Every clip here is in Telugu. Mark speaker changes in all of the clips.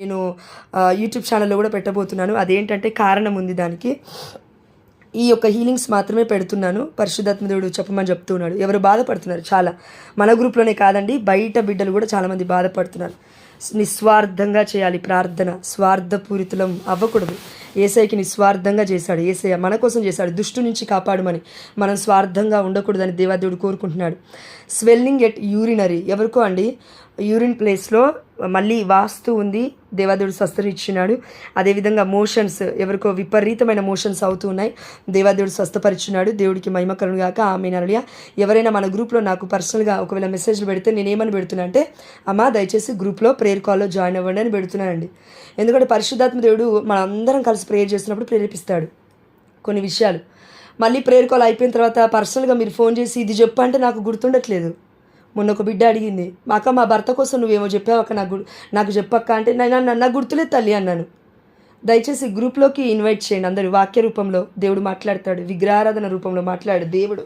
Speaker 1: నేను యూట్యూబ్ ఛానల్లో కూడా పెట్టబోతున్నాను. అదేంటంటే కారణం ఉంది దానికి. ఈ యొక్క హీలింగ్స్ మాత్రమే పెడుతున్నాను. పరిశుద్ధాత్మ దేవుడు చెప్పమని చెప్తున్నాడు. ఎవరు బాధపడుతున్నారు చాలా, మన గ్రూప్లోనే కాదండి, బయట బిడ్డలు కూడా చాలామంది బాధపడుతున్నారు. నిస్వార్థంగా చేయాలి ప్రార్థన, స్వార్థపూరితులం అవ్వకూడదు. ఏసైకి నిస్వార్థంగా చేశాడు. ఏసయ్య మన కోసం చేశాడు, దుష్టు నుంచి కాపాడమని. మనం స్వార్థంగా ఉండకూడదని దేవాదేవుడు కోరుకుంటున్నాడు. స్వెల్లింగ్ ఎట్ యూరినరీ, ఎవరికో అండి యూరిన్ ప్లేస్లో మళ్ళీ వాస్తు ఉంది, దేవాదేవుడు స్వస్థత ఇచ్చినాడు. అదేవిధంగా మోషన్స్, ఎవరికో విపరీతమైన మోషన్స్ అవుతూ ఉన్నాయి, దేవాదేవుడు స్వస్థపరిచున్నాడు. దేవుడికి మహిమ కలుగును గాక. ఆమేన్ హల్లెలూయా. ఎవరైనా మన గ్రూప్లో నాకు పర్సనల్గా ఒకవేళ మెసేజ్లు పెడితే నేనేమని పెడుతున్నా అంటే, అమ్మ దయచేసి గ్రూప్లో ప్రేయర్ కాల్లో జాయిన్ అవ్వండి అని పెడుతున్నానండి. ఎందుకంటే పరిశుద్ధాత్మ దేవుడు మన అందరం కలిసి ప్రేయర్ చేస్తున్నప్పుడు ప్రేరేపిస్తాడు కొన్ని విషయాలు. మళ్ళీ ప్రేయర్ కాల్ అయిపోయిన తర్వాత పర్సనల్గా మీరు ఫోన్ చేసి ఇది చెప్పు అంటే నాకు గుర్తుండట్లేదు. మొన్న ఒక బిడ్డ అడిగింది, అక్క మా భర్త కోసం నువ్వేమో చెప్పావు అక్క, నాకు చెప్పక్క అంటే నాకు గుర్తులేదు తల్లి అన్నాను. దయచేసి గ్రూప్లోకి ఇన్వైట్ చేయండి అందరూ. వాక్య రూపంలో దేవుడు మాట్లాడతాడు, విగ్రహారాధన రూపంలో మాట్లాడు దేవుడు.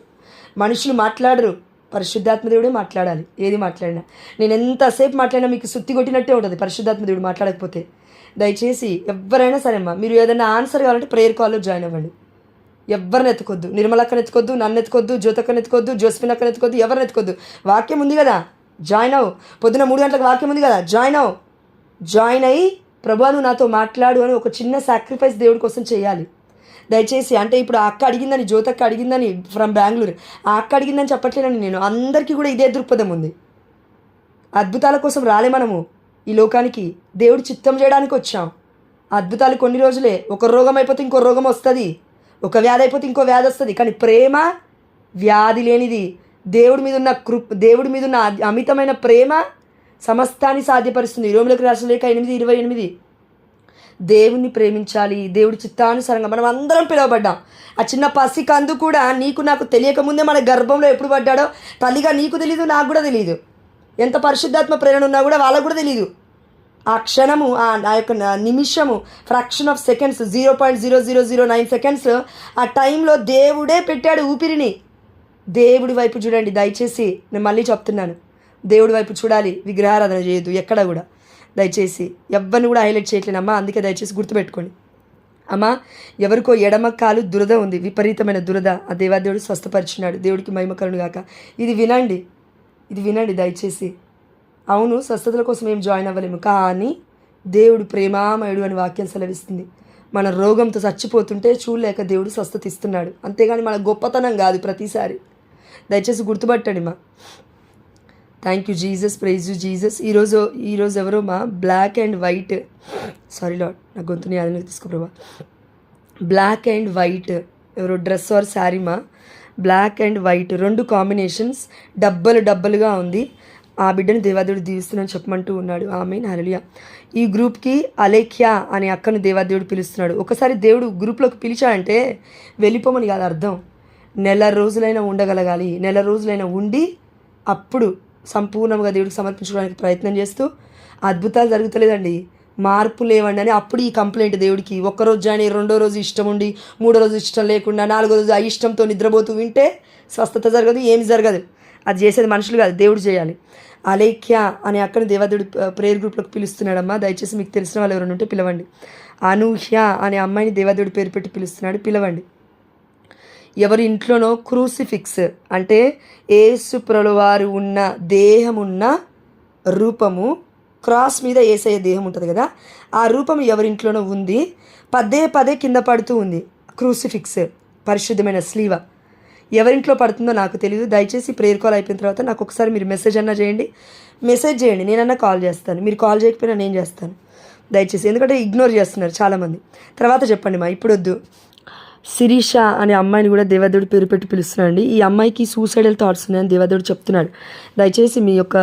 Speaker 1: మనుషులు మాట్లాడరు, పరిశుద్ధాత్మ దేవుడే మాట్లాడాలి. ఏది మాట్లాడినా, నేను ఎంతసేపు మాట్లాడినా మీకు సుత్తి కొట్టినట్టే ఉంటుంది పరిశుద్ధాత్మ దేవుడు మాట్లాడకపోతే. దయచేసి ఎవరైనా సరే అమ్మా, మీరు ఏదైనా ఆన్సర్ కావాలంటే ప్రేయర్ కాల్లో జాయిన్ అవ్వండి. ఎవరిని ఎత్తుకొద్దు, నిర్మలక్కని ఎత్తుకొద్దు, నన్ను ఎత్తుకొద్దు, జ్యోతక్కని ఎత్తుకొద్దు, జోస్ఫిన్ అక్కని ఎత్తుకొద్దు, ఎవరిని ఎత్తుకొద్దు. వాక్యం ఉంది కదా, జాయిన్ అవ్వు. పొద్దున 3 గంటలకు వాక్యం ఉంది కదా, జాయిన్ అవ్వు. జాయిన్ అయ్యి ప్రభువా నువ్వు నాతో మాట్లాడు అని ఒక చిన్న సాక్రిఫైస్ దేవుడి కోసం చేయాలి. దయచేసి అంటే ఇప్పుడు ఆ అక్క అడిగిందని, జ్యోతక్క అడిగిందని ఫ్రమ్ బెంగళూరు, ఆ అక్క అడిగిందని చెప్పట్లేనని నేను, అందరికీ కూడా ఇదే దృక్పథం ఉంది. అద్భుతాల కోసం రాలే మనము ఈ లోకానికి, దేవుడు చిత్తం చేయడానికి వచ్చాం. అద్భుతాలు కొన్ని రోజులే, ఒక రోగం అయిపోతే ఇంకో రోగం వస్తుంది, ఒక వ్యాధి అయిపోతే ఇంకో వ్యాధి వస్తుంది. కానీ ప్రేమ వ్యాధి లేనిది. దేవుడి మీద ఉన్న అమితమైన ప్రేమ సమస్తాన్ని సాధ్యపరుస్తుంది. రోమిలకు రాసిన లేఖ 8:28. దేవుణ్ణి ప్రేమించాలి, దేవుడి చిత్తానుసారంగా. మనం అందరం పిలువబడ్డాం. ఆ చిన్న పసికందు కూడా నీకు నాకు తెలియకముందే మన గర్భంలో ఎప్పుడు పడ్డాడో తల్లిగా నీకు తెలీదు, నాకు కూడా తెలియదు. ఎంత పరిశుద్ధాత్మ ప్రేరణ ఉన్నా కూడా వాళ్ళకు కూడా తెలియదు. ఆ క్షణము, ఆ యొక్క నిమిషము, ఫ్రాక్షన్ ఆఫ్ సెకండ్స్, 0.0009 సెకండ్స్, ఆ టైంలో దేవుడే పెట్టాడు ఊపిరిని. దేవుడి వైపు చూడండి దయచేసి. నేను మళ్ళీ చెప్తున్నాను, దేవుడి వైపు చూడాలి, విగ్రహారాధన చేయొద్దు ఎక్కడ కూడా. దయచేసి ఎవరిని కూడా హైలైట్ చేయట్లేనమ్మా, అందుకే దయచేసి గుర్తుపెట్టుకోండి. అమ్మా ఎవరికో ఎడమ కాలు దురద ఉంది, విపరీతమైన దురద, ఆ దేవాదేవుడు స్వస్థపరిచినాడు. దేవుడికి మహిమ కలుగును గాక. ఇది వినండి దయచేసి. అవును, స్వస్థతల కోసం ఏం జాయిన్ అవ్వలేము, కానీ దేవుడు ప్రేమామయుడు అని వాక్యం సెలవిస్తుంది. మన రోగంతో చచ్చిపోతుంటే చూడలేక దేవుడు స్వస్థత ఇస్తున్నాడు, అంతేగాని మన గొప్పతనం కాదు ప్రతిసారి. దయచేసి గుర్తుపట్టండి మా. Thank you Jesus, praise you Jesus. ఈరోజు ఎవరో మా black and white, sorry Lord నా గొంతుని అదిలోకి తీసుకో ప్రభా. బ్లాక్ అండ్ వైట్ ఎవరో డ్రెస్ ఆర్ శారీ మా, బ్లాక్ అండ్ వైట్ 2 కాంబినేషన్స్ డబ్బలుగా ఉంది. ఆ బిడ్డను దేవాదేవుడు దీవిస్తున్నాను చెప్పమంటూ ఉన్నాడు. ఆమేన్ హల్లెలూయా. ఈ గ్రూప్కి అలేఖ్యా అనే అక్కను దేవాదేవుడు పిలుస్తున్నాడు. ఒకసారి దేవుడు గ్రూప్లోకి పిలిచాడంటే వెళ్ళిపోమని కాదు అర్థం. నెల రోజులైనా ఉండగలగాలి, నెల రోజులైనా ఉండి అప్పుడు సంపూర్ణంగా దేవుడికి సమర్పించుకోవడానికి ప్రయత్నం చేస్తూ, అద్భుతాలు జరుగుతలేదండి, మార్పు లేవండి అని అప్పుడు ఈ కంప్లైంట్ దేవుడికి. ఒక్కరోజు జాయిన్ అయ్యి 2వ రోజు ఇష్టం ఉండి, 3వ రోజు ఇష్టం లేకుండా, 4వ రోజు ఆ ఇష్టంతో నిద్రపోతూ వింటే స్వస్థత జరగదు, ఏమి జరగదు. అది చేసేది మనుషులు కాదు, దేవుడు చేయాలి. అలేఖ్య అనే అక్కని దేవాదేవుడు ప్రేయర్ గ్రూప్లోకి పిలుస్తున్నాడమ్మా. దయచేసి మీకు తెలిసిన వాళ్ళు ఎవరైనా ఉంటే పిలవండి. అనూహ్య అనే అమ్మాయిని దేవాదేవుడు పేరు పెట్టి పిలుస్తున్నాడు, పిలవండి. ఎవరి ఇంట్లోనో క్రూసిఫిక్స్ అంటే యేసు ప్రభువారు ఉన్న దేహమున్న రూపము, క్రాస్ మీద యేసయ్య దేహం ఉంటుంది కదా, ఆ రూపం ఎవరింట్లోనో ఉంది, పదే కింద పడుతూ ఉంది. క్రూసిఫిక్స్ పరిశుద్ధమైన స్లీవ ఎవరింట్లో పడుతుందో నాకు తెలియదు. దయచేసి ప్రేయర్ కాల్ అయిపోయిన తర్వాత నాకు ఒకసారి మీరు మెసేజ్ చేయండి, నేనన్నా కాల్ చేస్తాను. మీరు కాల్ చేయకపోయినా నేను చేస్తాను దయచేసి, ఎందుకంటే ఇగ్నోర్ చేస్తున్నారు చాలామంది. తర్వాత చెప్పండి మా, ఇప్పుడు వద్దు. శిరీష అనే అమ్మాయిని కూడా దేవాదేవుడు పేరు పెట్టి పిలుస్తున్నాడండి. ఈ అమ్మాయికి సూసైడల్ థాట్స్ ఉన్నాయని దేవాదేవుడు చెప్తున్నాడు. దయచేసి మీ యొక్క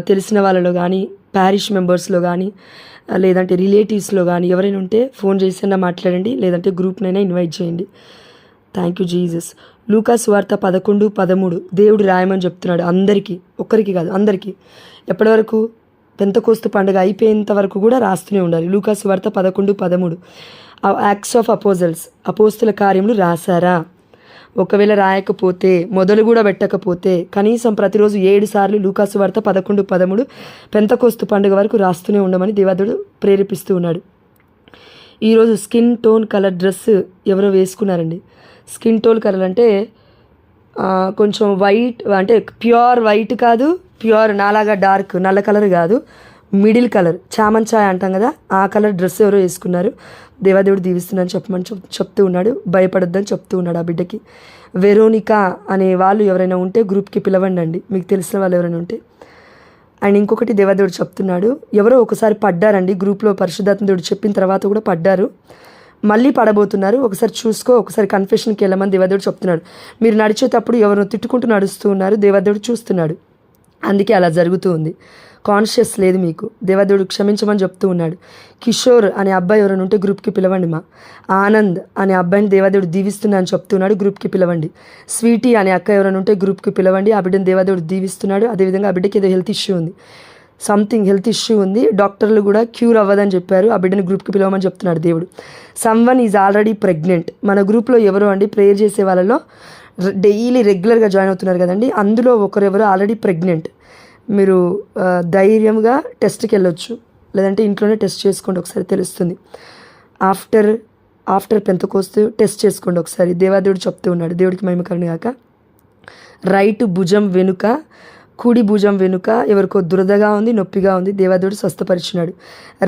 Speaker 1: తెలిసిన వాళ్ళలో కానీ, ప్యారిష్ మెంబర్స్లో కానీ, లేదంటే రిలేటివ్స్లో కానీ ఎవరైనా ఉంటే ఫోన్ చేసి మాట్లాడండి, లేదంటే గ్రూప్నైనా ఇన్వైట్ చేయండి. Thank you Jesus. లూకా సువార్త 11:13 దేవుడు రాయమని చెప్తున్నాడు అందరికీ, ఒక్కరికి కాదు అందరికీ. ఎప్పటి వరకు? పెంతెకోస్తు పండుగ అయిపోయేంత వరకు కూడా రాస్తూనే ఉండాలి. లూకా సువార్త 11:13. యాక్ట్స్ ఆఫ్ అపోజల్స్, అపోస్తుల కార్యములు రాశారా? ఒకవేళ రాయకపోతే, మొదలు కూడా పెట్టకపోతే కనీసం ప్రతిరోజు 7 సార్లు లూకాసు వార్త 11:13 పెంతకోస్తు పండుగ వరకు రాస్తూనే ఉండమని దేవాదేవుడు ప్రేరేపిస్తూ ఉన్నాడు. ఈరోజు స్కిన్ టోన్ కలర్ డ్రెస్ ఎవరో వేసుకున్నారండి. స్కిన్ టోన్ కలర్ అంటే కొంచెం వైట్, అంటే ప్యూర్ వైట్ కాదు, ప్యూర్ నాలాగా డార్క్ నల్ల కలర్ కాదు, మిడిల్ కలర్ చామన్ ఛాయ్ అంటాం కదా, ఆ కలర్ డ్రెస్ ఎవరో వేసుకున్నారు. దేవాదేవుడు దీవిస్తున్నాను చెప్పమని చెప్తూ ఉన్నాడు. భయపడొద్దని చెప్తూ ఉన్నాడు ఆ బిడ్డకి. వెరోనికా అనే వాళ్ళు ఎవరైనా ఉంటే గ్రూప్కి పిలవండి అండి, మీకు తెలిసిన వాళ్ళు ఎవరైనా ఉంటే. అండ్ ఇంకొకటి దేవాదేవుడు చెప్తున్నాడు, ఎవరో ఒకసారి పడ్డారండి గ్రూప్లో, పరిశుద్ధాత్మ దేవుడు చెప్పిన తర్వాత కూడా పడ్డారు, మళ్ళీ పడబోతున్నారు, ఒకసారి చూసుకో, ఒకసారి కన్ఫెషన్కి వెళ్ళమని దేవాదేవుడు చెప్తున్నాడు. మీరు నడిచేటప్పుడు ఎవరినో తిట్టుకుంటూ నడుస్తూ ఉన్నారు, దేవాదేవుడు చూస్తున్నాడు, అందుకే అలా జరుగుతూ ఉంది. కాన్షియస్ లేదు మీకు, దేవాదేవుడు క్షమించమని చెప్తూ ఉన్నాడు. కిషోర్ అనే అబ్బాయి ఎవరైనా ఉంటే గ్రూప్కి పిలవండి. మా ఆనంద్ అనే అబ్బాయిని దేవాదేవుడు దీవిస్తున్నా అని చెప్తున్నాడు, గ్రూప్కి పిలవండి. స్వీటీ అనే అక్క ఎవరైనా ఉంటే గ్రూప్కి పిలవండి, ఆ బిడ్డను దేవాదేవుడు దీవిస్తున్నాడు. అదేవిధంగా ఆ బిడ్డకి ఏదో హెల్త్ ఇష్యూ ఉంది, సంథింగ్ హెల్త్ ఇష్యూ ఉంది, డాక్టర్లు కూడా క్యూర్ అవ్వదని చెప్పారు, ఆ బిడ్డని గ్రూప్కి పిలవమని చెప్తున్నాడు దేవుడు. Someone is already pregnant. మన గ్రూప్లో ఎవరో అండి ప్రేయర్ చేసే వాళ్ళలో డైలీ రెగ్యులర్గా జాయిన్ అవుతున్నారు కదండి, అందులో ఒకరెవరో ఆల్రెడీ ప్రెగ్నెంట్. మీరు ధైర్యంగా టెస్ట్కి వెళ్ళొచ్చు, లేదంటే ఇంట్లోనే టెస్ట్ చేసుకోండి, ఒకసారి తెలుస్తుంది. ఆఫ్టర్ పెంతకోస్తు టెస్ట్ చేసుకోండి ఒకసారి, దేవాదేవుడు చెప్తూ ఉన్నాడు. దేవుడికి మహిమ కలుగుగాక. రైట్ భుజం వెనుక, కుడి భుజం వెనుక ఎవరికో దురదగా ఉంది, నొప్పిగా ఉంది, దేవాదేవుడు స్వస్థపరిచినాడు.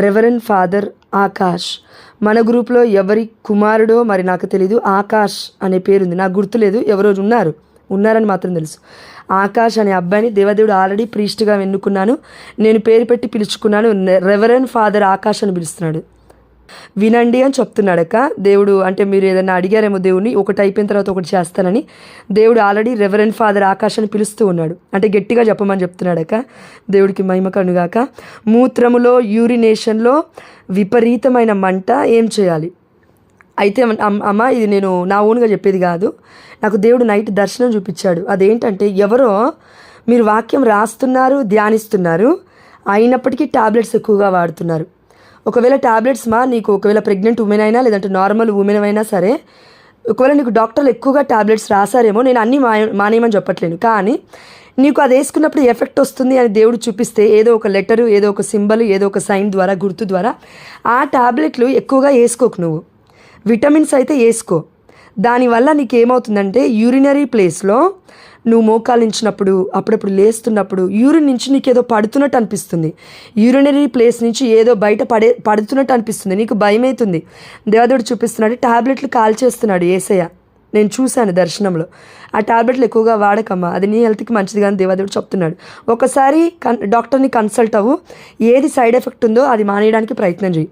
Speaker 1: రెవరెండ్ ఫాదర్ ఆకాష్, మన గ్రూప్లో ఎవరి కుమారుడో మరి నాకు తెలీదు, ఆకాష్ అనే పేరుంది, నాకు గుర్తులేదు, ఎవరో ఉన్నారని మాత్రం తెలుసు. ఆకాష్ అనే అబ్బాయిని దేవాదేవుడు ఆల్రెడీ ప్రీస్ట్గా ఎన్నుకున్నాను, నేను పేరు పెట్టి పిలుచుకున్నాను, రెవరెండ్ ఫాదర్ ఆకాష్ అని పిలుస్తున్నాడు, వినండి అని చెప్తున్నాడక్క దేవుడు. అంటే మీరు ఏదైనా అడిగారేమో దేవుడిని, ఒకటి అయిపోయిన తర్వాత ఒకటి చేస్తానని, దేవుడు ఆల్రెడీ రెవరెండ్ ఫాదర్ ఆకాష్ అని పిలుస్తూ ఉన్నాడు, అంటే గట్టిగా చెప్పమని చెప్తున్నాడక్క. దేవుడికి మహిమ కలుగుగాక. మూత్రములో, యూరినేషన్లో విపరీతమైన మంట, ఏం చేయాలి? అయితే అమ్మ, ఇది నేను నా ఓన్గా చెప్పేది కాదు, నాకు దేవుడు నైట్ దర్శనం చూపించాడు. అదేంటంటే, ఎవరో మీరు వాక్యం రాస్తున్నారు, ధ్యానిస్తున్నారు, అయినప్పటికీ టాబ్లెట్స్ ఎక్కువగా వాడుతున్నారు. ఒకవేళ టాబ్లెట్స్ నీకు ఒకవేళ ప్రెగ్నెంట్ ఉమెన్ అయినా లేదంటే నార్మల్ ఉమెన్ అయినా సరే, ఒకవేళ నీకు డాక్టర్లు ఎక్కువగా టాబ్లెట్స్ రాసారేమో, నేను అన్నీ మానేయమని చెప్పట్లేను, కానీ నీకు అది వేసుకున్నప్పుడు ఎఫెక్ట్ వస్తుంది అని దేవుడు చూపిస్తే, ఏదో ఒక లెటరు, ఏదో ఒక సింబల్, ఏదో ఒక సైన్ ద్వారా, గుర్తు ద్వారా ఆ టాబ్లెట్లు ఎక్కువగా వేసుకోకు. నువ్వు విటమిన్స్ అయితే వేసుకో. దానివల్ల నీకు ఏమవుతుందంటే, యూరినరీ ప్లేస్లో నువ్వు మోకాలించినప్పుడు, అప్పుడప్పుడు లేస్తున్నప్పుడు యూరిన్ నుంచి నీకు ఏదో పడుతున్నట్టు అనిపిస్తుంది, యూరినరీ ప్లేస్ నుంచి ఏదో బయట పడుతున్నట్టు అనిపిస్తుంది, నీకు భయం అవుతుంది. దేవదేవుడు చూపిస్తున్నాడు, టాబ్లెట్లు కాల్చేస్తున్నాడు యేసయ్య, నేను చూశాను దర్శనంలో. ఆ టాబ్లెట్లు ఎక్కువగా వాడకమ్మా, అది నీ హెల్త్కి మంచిది కానీ దేవదేవుడు చెప్తున్నాడు. ఒకసారి డాక్టర్ని కన్సల్ట్ అవ్వు, ఏది సైడ్ ఎఫెక్ట్ ఉందో అది మానేయడానికి ప్రయత్నం చేయి.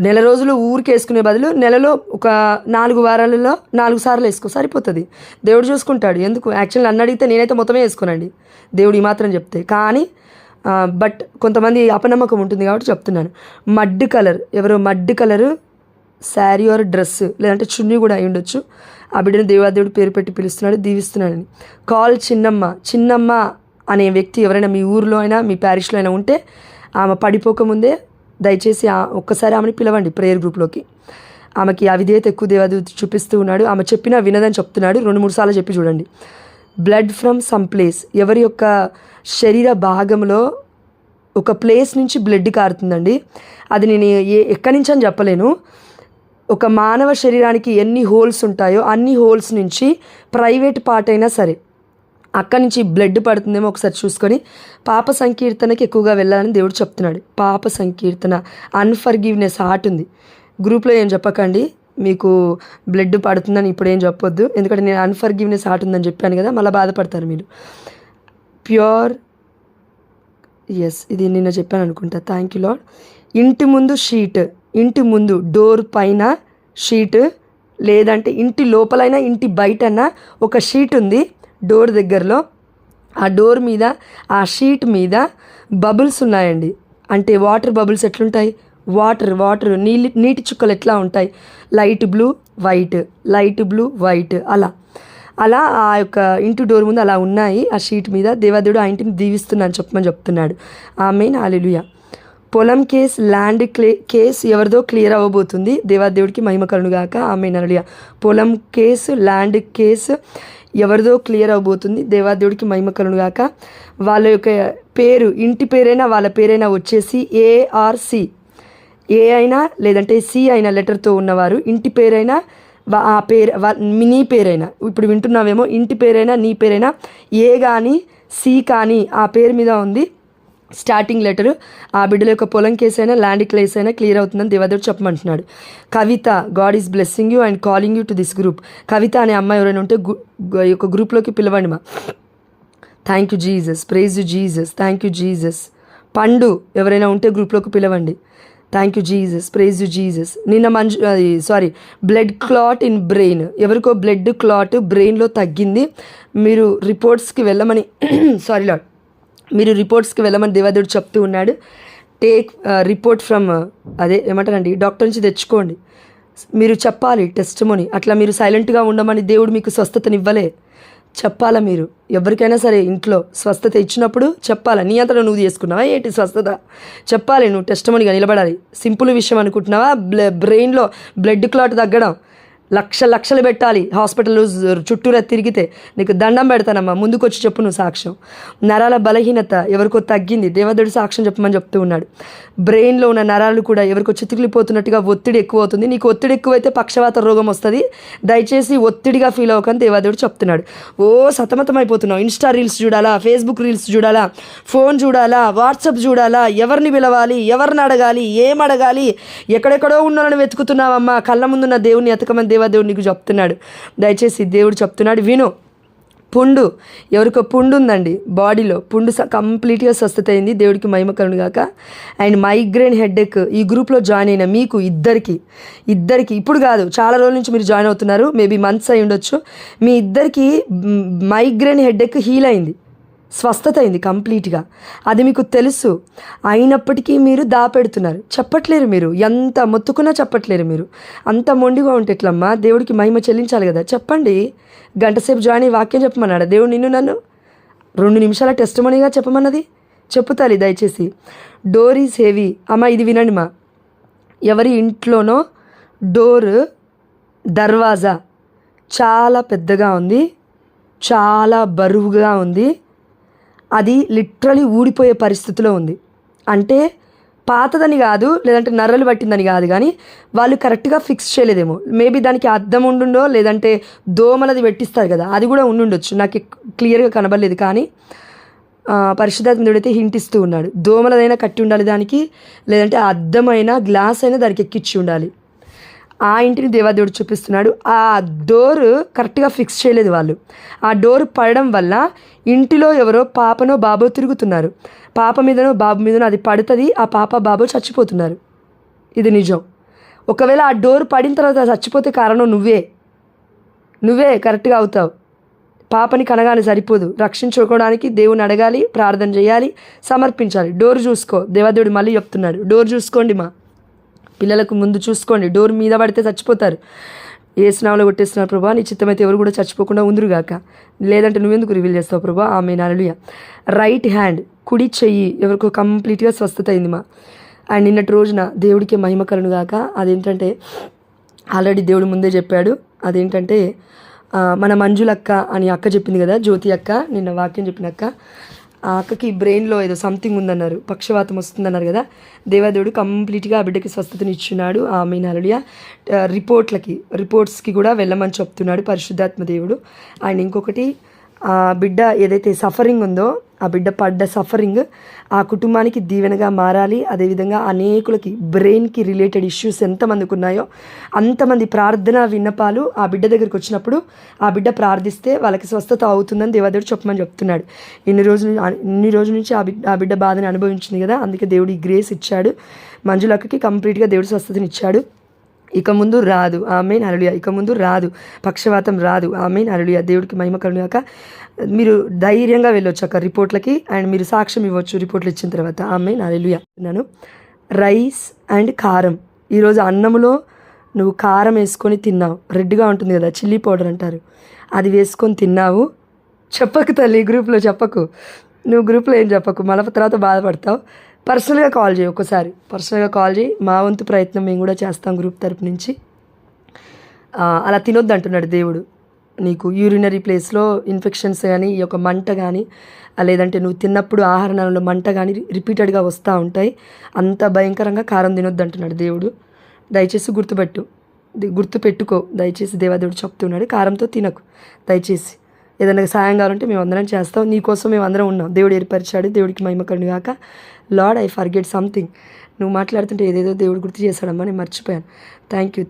Speaker 1: నెల రోజులు ఊరికి వేసుకునే బదులు నెలలో ఒక 4 వారాలలో 4 సార్లు వేసుకో, సరిపోతుంది, దేవుడు చూసుకుంటాడు. ఎందుకు యాక్చువల్లీ నన్ను అడిగితే నేనైతే మొత్తమే వేసుకోనండి, దేవుడు ఈ మాత్రం చెప్తే. కానీ బట్ కొంతమంది అపనమ్మకం ఉంటుంది కాబట్టి చెప్తున్నాను. మడ్ కలర్, ఎవరో mud colour sari or dress లేదంటే చున్నీ కూడా అయి ఉండొచ్చు, ఆ బిడ్డను దేవాదేవుడు పేరు పెట్టి పిలుస్తున్నాడు, దీవిస్తున్నాడని. కాల్ చిన్నమ్మ అనే వ్యక్తి ఎవరైనా మీ ఊరిలో అయినా మీ ప్యారిష్లో అయినా ఉంటే, ఆమె పడిపోకముందే దయచేసి ఒక్కసారి ఆమెను పిలవండి ప్రేయర్ గ్రూప్లోకి. ఆమెకి అవిధేయత ఎక్కువ దేవాదేవుడు చూపిస్తూ ఉన్నాడు, ఆమె చెప్పినా వినదని చెప్తున్నాడు, 2-3 సార్లు చెప్పి చూడండి. బ్లడ్ ఫ్రమ్ సమ్ ప్లేస్, ఎవరి యొక్క శరీర భాగంలో ఒక ప్లేస్ నుంచి బ్లడ్ కారుతుందండి. అది నేను ఎక్కడి నుంచి అని చెప్పలేను. ఒక మానవ శరీరానికి ఎన్ని హోల్స్ ఉంటాయో అన్ని హోల్స్ నుంచి ప్రైవేట్ పార్ట్ అయినా సరే అక్కడి నుంచి బ్లడ్ పడుతుందేమో ఒకసారి చూసుకొని పాప సంకీర్తనకి ఎక్కువగా వెళ్ళాలని దేవుడు చెప్తున్నాడు. పాప సంకీర్తన, అన్ఫర్గివ్నెస్ హార్ట్ ఉంది. గ్రూప్లో ఏం చెప్పకండి మీకు బ్లడ్ పడుతుందని, ఇప్పుడు ఏం చెప్పొద్దు, ఎందుకంటే నేను అన్ఫర్గివ్నెస్ హార్ట్ ఉందని చెప్పాను కదా, మళ్ళీ బాధపడతారు మీరు. ప్యూర్, ఎస్ ఇది నిన్న చెప్పాను అనుకుంటా, థ్యాంక్ యూ లార్డ్. ఇంటి ముందు షీట్, ఇంటి ముందు డోర్ పైన షీట్, లేదంటే ఇంటి లోపలైనా ఇంటి బయటన్నా ఒక షీట్ ఉంది డోర్ దగ్గరలో, ఆ డోర్ మీద ఆ షీట్ మీద బబుల్స్ ఉన్నాయండి. అంటే వాటర్ బబుల్స్ ఎట్లుంటాయి, వాటర్ నీటి చుక్కలు ఎట్లా ఉంటాయి, light blue white, light blue white, అలా ఆ యొక్క ఇంటి డోర్ ముందు అలా ఉన్నాయి ఆ షీట్ మీద. దేవాదేవుడు ఆ ఇంటిని దీవిస్తున్నాను చెప్పమని చెప్తున్నాడు. ఆమేన్, హల్లెలూయా. పొలం కేస్ ల్యాండ్ కేస్ ఎవరిదో క్లియర్ అవ్వబోతుంది. దేవాదేవుడికి మహిమ కలుగుగాక. ఆమేన్ హల్లెలూయా. పొలం కేసు ల్యాండ్ కేసు ఎవరిదో క్లియర్ అవబోతుంది. దేవాదేవుడికి మహిమ కలుగుగాక. వాళ్ళ యొక్క పేరు, ఇంటి పేరైనా వాళ్ళ పేరైనా వచ్చేసి ARC, ఏ అయినా లేదంటే సి అయినా లెటర్తో ఉన్నవారు, ఇంటి పేరైనా ఆ పేరు నీ పేరైనా, ఇప్పుడు వింటున్నావేమో, ఇంటి పేరైనా నీ పేరైనా ఏ కానీ సి కానీ ఆ పేరు మీద ఉంది స్టార్టింగ్ లెటరు, ఆ బిడ్డల యొక్క పొలం కేసు అయినా ల్యాండ్ క్లేస్ అయినా క్లియర్ అవుతుందని దేవాదేవుడు చెప్పమంటున్నాడు. Kavitha, God is blessing you and calling you to this group. Kavitha అనే అమ్మాయి ఎవరైనా ఉంటే ఈ యొక్క గ్రూప్లోకి పిలవండి మా. Thank you Jesus, praise you Jesus, thank you Jesus. Pandu ఎవరైనా ఉంటే గ్రూప్లోకి పిలవండి. Thank you Jesus, praise you Jesus. నిన్న బ్లడ్ క్లాట్ ఇన్ బ్రెయిన్, ఎవరికో బ్లడ్ క్లాట్ బ్రెయిన్లో తగ్గింది, మీరు రిపోర్ట్స్కి వెళ్ళమని మీరు రిపోర్ట్స్కి వెళ్ళమని దేవాదేవుడు చెప్తూ ఉన్నాడు. టేక్ రిపోర్ట్ ఫ్రమ్ ఏమంటారండి, డాక్టర్ నుంచి తెచ్చుకోండి. మీరు చెప్పాలి టెస్టిమోనీ. అట్లా మీరు సైలెంట్గా ఉండమని దేవుడు మీకు స్వస్థతనివ్వలే, చెప్పాలా. మీరు ఎవరికైనా సరే ఇంట్లో స్వస్థత ఇచ్చినప్పుడు చెప్పాలా. నీ అంతలో నువ్వు చేసుకున్నావా ఏంటి స్వస్థత? చెప్పాలి, నువ్వు టెస్టిమోనీగా నిలబడాలి. సింపుల్ విషయం అనుకుంటున్నావా? బ్రెయిన్లో బ్లడ్ క్లాట్ తగ్గడం లక్షలు పెట్టాలి. హాస్పిటల్ చుట్టూరా తిరిగితే నీకు దండం పెడతానమ్మా, ముందుకు వచ్చి చెప్పు నువ్వు సాక్ష్యం. నరాల బలహీనత ఎవరికో తగ్గింది, దేవదేవుడు సాక్ష్యం చెప్పమని చెప్తూ ఉన్నాడు. బ్రెయిన్లో ఉన్న నరాలు కూడా ఎవరికో చితికిలిపోతున్నట్టుగా ఒత్తిడి ఎక్కువ అవుతుంది. నీకు ఒత్తిడి ఎక్కువైతే పక్షవాత రోగం వస్తుంది. దయచేసి ఒత్తిడిగా ఫీల్ అవ్వకని దేవదేవుడు చెప్తున్నాడు. సతమతం అయిపోతున్నావు. ఇన్స్టా రీల్స్ చూడాలా, ఫేస్బుక్ రీల్స్ చూడాలా, ఫోన్ చూడాలా, వాట్సాప్ చూడాలా, ఎవరిని పిలవాలి, ఎవరిని అడగాలి, ఏం అడగాలి, ఎక్కడెక్కడో ఉన్నారని వెతుకుతున్నావమ్మా. కళ్ళ ముందున్న దేవుని ఎతకమని దేవాదేవుడు నీకు చెప్తున్నాడు. దయచేసి దేవుడు చెప్తున్నాడు, విను. పుండు, ఎవరికో పుండు ఉందండి బాడీలో, పుండు కంప్లీట్గా స్వస్థత అయింది. దేవుడికి మహిమ కలుగుగాక. అండ్ మైగ్రేన్ హెడ్ఏక్, ఈ గ్రూప్లో జాయిన్ అయిన మీకు ఇద్దరికి ఇప్పుడు కాదు, చాలా రోజుల నుంచి మీరు జాయిన్ అవుతున్నారు, మేబీ మంత్స్ అయి ఉండొచ్చు. మీ ఇద్దరికి మైగ్రేన్ హెడ్ఏక్ హీల్ అయింది, స్వస్థత అయింది కంప్లీట్గా. అది మీకు తెలుసు, అయినప్పటికీ మీరు దాపెడుతున్నారు, చెప్పట్లేరు. మీరు ఎంత మొత్తుకున్నా చెప్పట్లేరు. మీరు అంత మొండిగా ఉంటే ఎట్లమ్మా? దేవుడికి మహిమ చెల్లించాలి కదా. చెప్పండి. గంట సేపు జాయిన్ అయ్యి వాక్యం చెప్పమన్నాడు దేవుడు నిన్ను నన్ను? 2 నిమిషాల టెస్టిమోనీగా చెప్పమన్నది చెప్పుతాలి. దయచేసి డోర్ ఈజ్ హెవీ. అమ్మ ఇది వినండి మా. ఎవరి ఇంట్లోనో దర్వాజా చాలా పెద్దగా ఉంది, చాలా బరువుగా ఉంది, అది లిటరలీ ఊడిపోయే పరిస్థితిలో ఉంది. అంటే పాతదని కాదు, లేదంటే నర్రలు పట్టిందని కాదు, కానీ వాళ్ళు కరెక్ట్గా ఫిక్స్ చేయలేదేమో. మేబీ దానికి అద్దం ఉండుండో, లేదంటే దోమలది పెట్టిస్తారు కదా, అది కూడా ఉండుండొచ్చు. నాకు క్లియర్గా కనబడలేదు, కానీ పరిశుద్ధాత్ముడైతే హింట్ ఇస్తూ ఉన్నాడు. దోమలదైనా కట్టి ఉండాలి దానికి, లేదంటే అద్దమైన గ్లాస్ అయినా దానికి ఎక్కించి ఉండాలి. ఆ ఇంటిని దేవాదేవుడు చూపిస్తున్నాడు. ఆ డోర్ కరెక్ట్గా ఫిక్స్ చేయలేదు వాళ్ళు. ఆ డోర్ పడడం వల్ల ఇంటిలో ఎవరో పాపనో బాబో తిరుగుతున్నారు. పాప మీదనో బాబు మీదనో అది పడుతుంది, ఆ పాప బాబో చచ్చిపోతున్నారు. ఇది నిజం. ఒకవేళ ఆ డోర్ పడిన తర్వాత చచ్చిపోతే కారణం నువ్వే కరెక్ట్గా అవుతావు. పాపని కనగానే సరిపోదు, రక్షించుకోవడానికి దేవుని అడగాలి, ప్రార్థన చేయాలి, సమర్పించాలి. డోర్ చూసుకో. దేవాదేవుడు మళ్ళీ చెప్తున్నాడు, డోర్ చూసుకోండి మా పిల్లలకు ముందు చూసుకోండి. డోర్ మీద పడితే చచ్చిపోతారు. ఏ స్నామంలో కొట్టేస్తున్నారు ప్రభా, నీ చిత్తమైతే ఎవరు కూడా చచ్చిపోకుండా ఉందిరుగాక. లేదంటే నువ్వెందుకు రివీల్ చేస్తావు ప్రభా. ఆమేన్ హల్లెలూయా. రైట్ హ్యాండ్, కుడి చెయ్యి ఎవరికో కంప్లీట్గా స్వస్థత అయింది మా. అండ్ నిన్నటి రోజున దేవుడికి మహిమ కలుగుగాక. అదేంటంటే ఆల్రెడీ దేవుడు ముందే చెప్పాడు. అదేంటంటే మన మంజులక్క అని అక్క చెప్పింది కదా, జ్యోతి అక్క, నిన్న వాక్యం చెప్పిన అక్క. ఆ అక్కకి బ్రెయిన్లో ఏదో సంథింగ్ ఉందన్నారు, పక్షవాతం వస్తుందన్నారు కదా. దేవాదేవుడు కంప్లీట్గా ఆ బిడ్డకి స్వస్థతని ఇచ్చున్నాడు. ఆమేన్ హల్లెలూయా. రిపోర్ట్స్కి కూడా వెళ్ళమని చెప్తున్నాడు పరిశుద్ధాత్మ దేవుడు. అండ్ ఇంకొకటి, ఆ బిడ్డ ఏదైతే సఫరింగ్ ఉందో, ఆ బిడ్డ పడ్డ సఫరింగ్ ఆ కుటుంబానికి దీవెనగా మారాలి. అదేవిధంగా అనేకులకి బ్రెయిన్కి రిలేటెడ్ ఇష్యూస్ ఎంతమందికి ఉన్నాయో అంతమంది ప్రార్థన విన్నపాలు ఆ బిడ్డ దగ్గరికి వచ్చినప్పుడు ఆ బిడ్డ ప్రార్థిస్తే వాళ్ళకి స్వస్థత అవుతుందని దేవాదేవుడు చెప్పమని చెప్తున్నాడు. ఇన్ని రోజుల నుంచి ఆ బిడ్డ బాధని అనుభవించింది కదా, అందుకే దేవుడు ఈ గ్రేస్ ఇచ్చాడు. మంజులక్కకి కంప్లీట్గా దేవుడు స్వస్థతని ఇచ్చాడు. ఇక ముందు రాదు. ఆమేన్ హల్లెలూయా. ఇక ముందు రాదు, పక్షవాతం రాదు. ఆమేన్ హల్లెలూయా. దేవుడికి మహిమ కలుగుగాక. మీరు ధైర్యంగా వెళ్ళొచ్చు అక్క రిపోర్ట్లకి, అండ్ మీరు సాక్ష్యం ఇవ్వచ్చు రిపోర్ట్లు ఇచ్చిన తర్వాత. ఆమేన్ హల్లెలూయా. నేను రైస్ అండ్ కారం, ఈరోజు అన్నంలో నువ్వు కారం వేసుకొని తిన్నావు, రెడ్గా ఉంటుంది కదా, చిల్లీ పౌడర్ అంటారు, అది వేసుకొని తిన్నావు. చెప్పకు తల్లి, గ్రూప్లో చెప్పకు, నువ్వు గ్రూప్లో ఏం చెప్పకు, మళ్ళీ తర్వాత బాధపడతావు. పర్సనల్గా కాల్ చేయి, ఒకసారి పర్సనల్గా కాల్ చేయి. మా వంతు ప్రయత్నం మేము కూడా చేస్తాం గ్రూప్ తరపు నుంచి. అలా తినొద్దు అంటున్నాడు దేవుడు. నీకు యూరినరీ ప్లేస్లో ఇన్ఫెక్షన్స్ కానీ, ఈ యొక్క మంట కానీ, లేదంటే నువ్వు తిన్నప్పుడు ఆహారంలో మంట కానీ రిపీటెడ్గా వస్తూ ఉంటాయి. అంత భయంకరంగా కారం తినొద్దు అంటున్నాడు దేవుడు. దయచేసి గుర్తుపెట్టుకో. దయచేసి దేవదేవుడు చెప్తున్నాడు, కారంతో తినకు దయచేసి. ఏదైనా సాయం కావాలంటే మేము అందరం చేస్తాం, నీకోసం మేము అందరం ఉన్నాం. దేవుడు ఏర్పరిచాడు, దేవుడికి మహిమ కలుగును గాక. Lord, I forget something. నువ్వు మాట్లాడుతుంటే ఏదేదో దేవుడు గుర్తు చేశాడమ్మా, నేను మర్చిపోయాను. Thank you.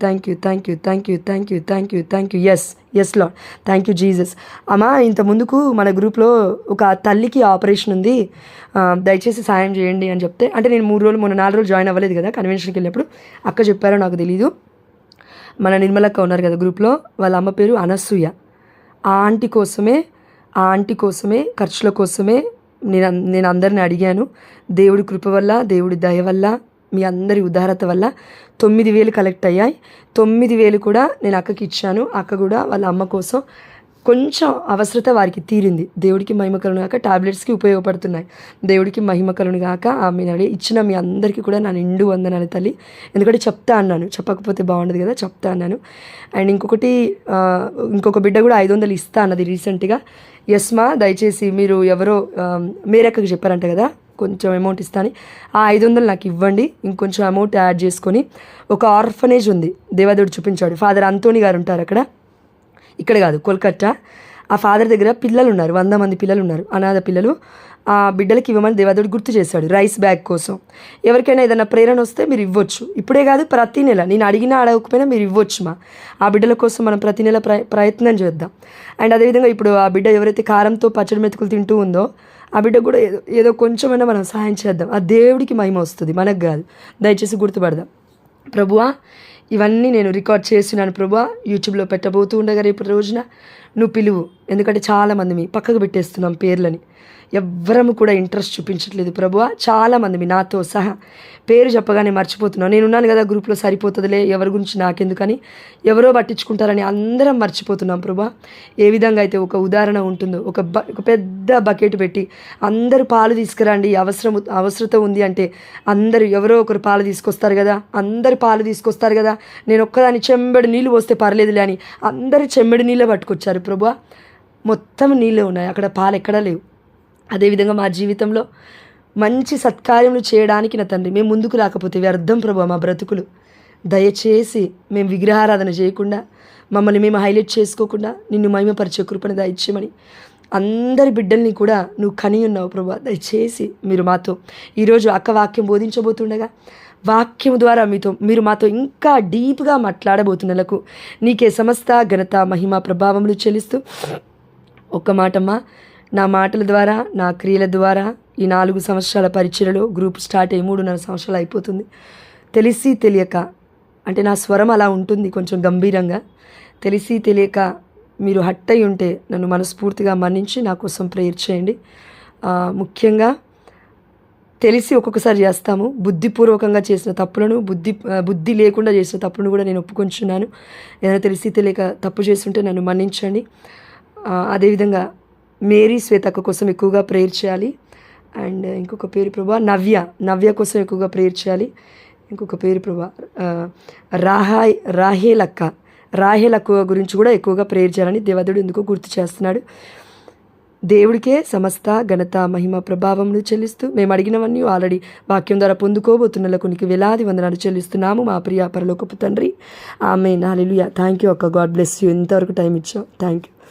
Speaker 1: Yes Lord, thank you Jesus. అమ్మా, ఇంత ముందుకు మన గ్రూప్లో ఒక తల్లికి ఆపరేషన్ ఉంది, దయచేసి సాయం చేయండి అని చెప్తే, అంటే నేను 3 రోజులు, మొన్న 4 రోజులు జాయిన్ అవ్వలేదు కదా కన్వెన్షన్కి వెళ్ళినప్పుడు. అక్క చెప్పారో నాకు తెలీదు. మన నిర్మలక్క ఉన్నారు కదా గ్రూప్లో, వాళ్ళ అమ్మ పేరు అనసూయ. ఆ ఆంటీ కోసమే ఖర్చుల కోసమే నేను అందరిని అడిగాను. దేవుడి కృప వల్ల, దేవుడి దయ వల్ల, మీ అందరి ఉదారత వల్ల 9,000 కలెక్ట్ అయ్యాయి. 9,000 కూడా నేను అక్కకి ఇచ్చాను. అక్క కూడా వాళ్ళ అమ్మ కోసం కొంచెం అవసరత వారికి తీరింది. దేవుడికి మహిమ కలుగును గాక. టాబ్లెట్స్కి ఉపయోగపడుతున్నాయి. దేవుడికి మహిమ కలుగును గాక. ఆమె ఇచ్చిన మీ అందరికీ కూడా నా నిండు వందనాలు తల్లి. ఎందుకంటే చెప్తా అన్నాను, చెప్పకపోతే బాగుండదు కదా, చెప్తా అన్నాను. అండ్ ఇంకొక బిడ్డ కూడా 500 ఇస్తా అన్నది రీసెంట్గా. ఎస్మా, దయచేసి మీరు ఎవరో మేరక్కకి చెప్పారంట కదా, కొంచెం అమౌంట్ ఇస్తాను. ఆ 500 నాకు ఇవ్వండి. ఇంకొంచెం అమౌంట్ యాడ్ చేసుకొని, ఒక ఆర్ఫనేజ్ ఉంది, దేవదేవుడు చూపించాడు. ఫాదర్ అంతోని గారు ఉంటారు అక్కడ, ఇక్కడ కాదు కోల్కత్తా. ఆ ఫాదర్ దగ్గర పిల్లలు ఉన్నారు, 100 మంది పిల్లలు ఉన్నారు, అనాథ పిల్లలు. ఆ బిడ్డలకి ఇవ్వమని దేవదేవుడు గుర్తు చేశాడు, రైస్ బ్యాగ్ కోసం. ఎవరికైనా ఏదైనా ప్రేరణ వస్తే మీరు ఇవ్వచ్చు. ఇప్పుడే కాదు, ప్రతి నెల, నేను అడగకపోయినా మీరు ఇవ్వచ్చు. ఆ బిడ్డల కోసం మనం ప్రతి నెల ప్రయత్నం చేద్దాం. అండ్ అదేవిధంగా ఇప్పుడు ఆ బిడ్డ ఎవరైతే కారంతో పచ్చడి మెతుకులు తింటూ ఉందో, ఆ బిడ్డకు కూడా ఏదో కొంచెమైనా మనం సహాయం చేద్దాం. ఆ దేవుడికి మహిమ వస్తుంది, మనకు కాదు. దయచేసి గుర్తుపడదాం. ప్రభువా, ఇవన్నీ నేను రికార్డ్ చేస్తున్నాను ప్రభువా, యూట్యూబ్లో పెట్టబోతూ ఉండగా రేపు రోజున నువ్వు పిలువు. ఎందుకంటే చాలామంది పక్కకు పెట్టేస్తున్నాం పేర్లని, ఎవ్వరము కూడా ఇంట్రెస్ట్ చూపించట్లేదు ప్రభువా. చాలామంది నాతో సహా పేరు చెప్పగానే మర్చిపోతున్నాను. నేనున్నాను కదా గ్రూప్లో, సరిపోతుందిలే, ఎవరి గురించి నాకెందుకని ఎవరో పట్టించుకుంటారని అందరం మర్చిపోతున్నాం ప్రభువా. ఏ విధంగా అయితే ఒక ఉదాహరణ ఉంటుందో, ఒక పెద్ద బకెట్ పెట్టి అందరూ పాలు తీసుకురండి, అవసరత ఉంది అంటే అందరూ ఎవరో ఒకరు పాలు తీసుకొస్తారు కదా, అందరు పాలు తీసుకొస్తారు కదా. నేను ఒక్కదాన్ని చెంబెడు నీళ్ళు పోస్తే పర్లేదులే అని అందరూ చెంబెడు నీళ్ళే పట్టుకొచ్చారు ప్రభువా. మొత్తం నీళ్ళే ఉన్నాయి అక్కడ, పాలు ఎక్కడా లేవు. అదేవిధంగా మా జీవితంలో మంచి సత్కార్యములు చేయడానికి నా తండ్రి మేము ముందుకు రాకపోతే వ్యర్థం ప్రభువా మా బ్రతుకులు. దయచేసి మేము విగ్రహారాధన చేయకుండా, మమ్మల్ని మేము హైలైట్ చేసుకోకుండా నిన్ను మహిమపరిచే కృపను దయచేయమని అందరి బిడ్డల్ని కూడా నువ్వు కని ఉన్నావు ప్రభువా. దయచేసి మీరు మాతో ఈరోజు అక్క వాక్యం బోధించబోతుండగా, వాక్యం ద్వారా మీరు మాతో ఇంకా డీప్గా మాట్లాడబోతున్నలకు నీకే సమస్త ఘనత మహిమ ప్రభావములు చెల్లిస్తూ, ఒక్క మాటమ్మా, నా మాటల ద్వారా, నా క్రియల ద్వారా ఈ 4 సంవత్సరాల పరిచయలో గ్రూప్ స్టార్ట్ అయ్యి 3.5 సంవత్సరాలు అయిపోతుంది. తెలిసి తెలియక, అంటే నా స్వరం అలా ఉంటుంది కొంచెం గంభీరంగా, తెలిసి తెలియక మీరు హట్ అయి ఉంటే నన్ను మనస్ఫూర్తిగా మన్నించి నా కోసం ప్రేయర్ చేయండి. ముఖ్యంగా తెలిసి ఒక్కొక్కసారి చేస్తాము, బుద్ధిపూర్వకంగా చేసిన తప్పులను, బుద్ధి లేకుండా చేసిన తప్పులను కూడా నేను ఒప్పుకొంచున్నాను. ఏదైనా తెలిసి తెలియక తప్పు చేస్తుంటే నన్ను మన్నించండి. అదేవిధంగా మేరీ శ్వేతక్క కోసం ఎక్కువగా ప్రేయర్ చేయాలి. అండ్ ఇంకొక పేరు ప్రభా నవ్య కోసం ఎక్కువగా ప్రేయర్ చేయాలి. ఇంకొక పేరు ప్రభా రాహేలక్క గురించి కూడా ఎక్కువగా ప్రేయర్ చేయాలని దేవదేవుడు ఎందుకో గుర్తు చేస్తున్నాడు. దేవుడికే సమస్త ఘనత మహిమ ప్రభావములు చెల్లిస్తూ మేము అడిగినవన్నీ ఆల్రెడీ వాక్యం ద్వారా పొందుకోబోతున్నలకు నీకు వేలాది వందనాలు చెల్లిస్తున్నాము మా ప్రియ పరలోకపు తండ్రి. ఆమేన్. హల్లెలూయా. థ్యాంక్ యూ అక్క. God bless you. ఇంతవరకు టైం ఇచ్చావు. Thank you.